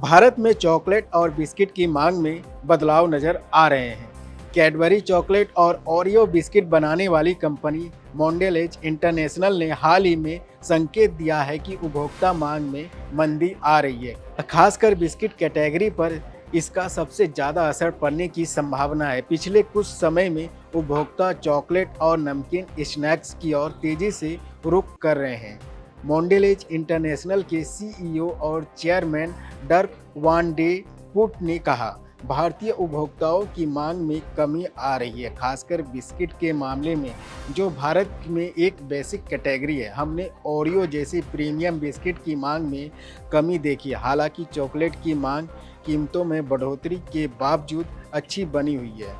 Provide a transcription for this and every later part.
भारत में चॉकलेट और बिस्किट की मांग में बदलाव नजर आ रहे हैं। कैडबरी चॉकलेट और ओरियो बिस्किट बनाने वाली कंपनी मोंडेलेज इंटरनेशनल ने हाल ही में संकेत दिया है कि उपभोक्ता मांग में मंदी आ रही है। खासकर बिस्किट कैटेगरी पर इसका सबसे ज़्यादा असर पड़ने की संभावना है। पिछले कुछ समय में उपभोक्ता चॉकलेट और नमकीन स्नैक्स की ओर तेजी से रुख कर रहे हैं। मोंडेलेज इंटरनेशनल के सीईओ और चेयरमैन डर्क वान डे पुट ने कहा, भारतीय उपभोक्ताओं की मांग में कमी आ रही है, खासकर बिस्किट के मामले में, जो भारत में एक बेसिक कैटेगरी है। हमने ओरियो जैसी प्रीमियम बिस्किट की मांग में कमी देखी। हालांकि चॉकलेट की मांग कीमतों में बढ़ोतरी के बावजूद अच्छी बनी हुई है,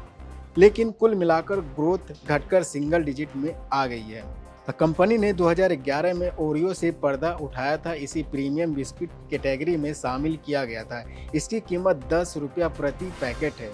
लेकिन कुल मिलाकर ग्रोथ घटकर सिंगल डिजिट में आ गई है। कंपनी ने 2011 में ओरियो से पर्दा उठाया था। इसी प्रीमियम बिस्किट कैटेगरी में शामिल किया गया था। इसकी कीमत 10 रुपया प्रति पैकेट है,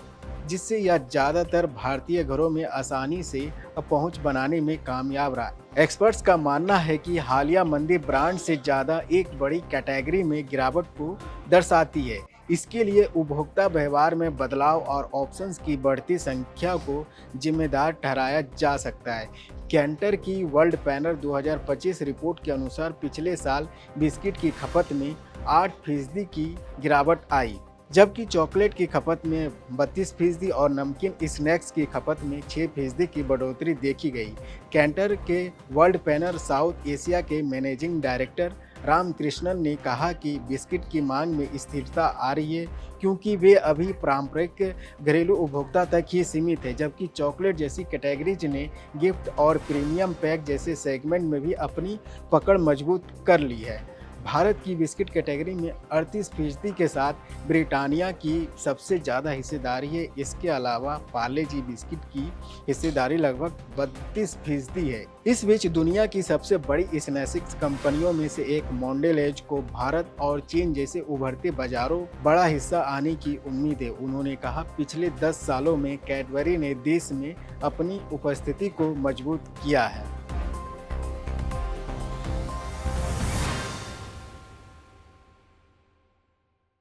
जिससे यह ज़्यादातर भारतीय घरों में आसानी से पहुंच बनाने में कामयाब रहा। एक्सपर्ट्स का मानना है कि हालिया मंदी ब्रांड से ज़्यादा एक बड़ी कैटेगरी में गिरावट को दर्शाती है। इसके लिए उपभोक्ता व्यवहार में बदलाव और ऑप्शंस की बढ़ती संख्या को जिम्मेदार ठहराया जा सकता है। कैंटर की वर्ल्ड पैनल 2025 रिपोर्ट के अनुसार पिछले साल बिस्किट की खपत में 8% की गिरावट आई, जबकि चॉकलेट की खपत में 32% और नमकीन स्नैक्स की खपत में 6% की बढ़ोतरी देखी गई। कैंटर के वर्ल्ड पैनल साउथ एशिया के मैनेजिंग डायरेक्टर रामकृष्णन ने कहा कि बिस्किट की मांग में स्थिरता आ रही है, क्योंकि वे अभी पारंपरिक घरेलू उपभोक्ता तक ही सीमित है, जबकि चॉकलेट जैसी कैटेगरीज ने गिफ्ट और प्रीमियम पैक जैसे सेगमेंट में भी अपनी पकड़ मजबूत कर ली है। भारत की बिस्किट कैटेगरी में 38% के साथ ब्रिटानिया की सबसे ज़्यादा हिस्सेदारी है। इसके अलावा पार्ले जी बिस्किट की हिस्सेदारी लगभग 32% है। इस बीच दुनिया की सबसे बड़ी स्नैक्स कंपनियों में से एक मोंडेलेज को भारत और चीन जैसे उभरते बाजारों बड़ा हिस्सा आने की उम्मीद है। उन्होंने कहा, पिछले 10 सालों में कैडबरी ने देश में अपनी उपस्थिति को मजबूत किया है।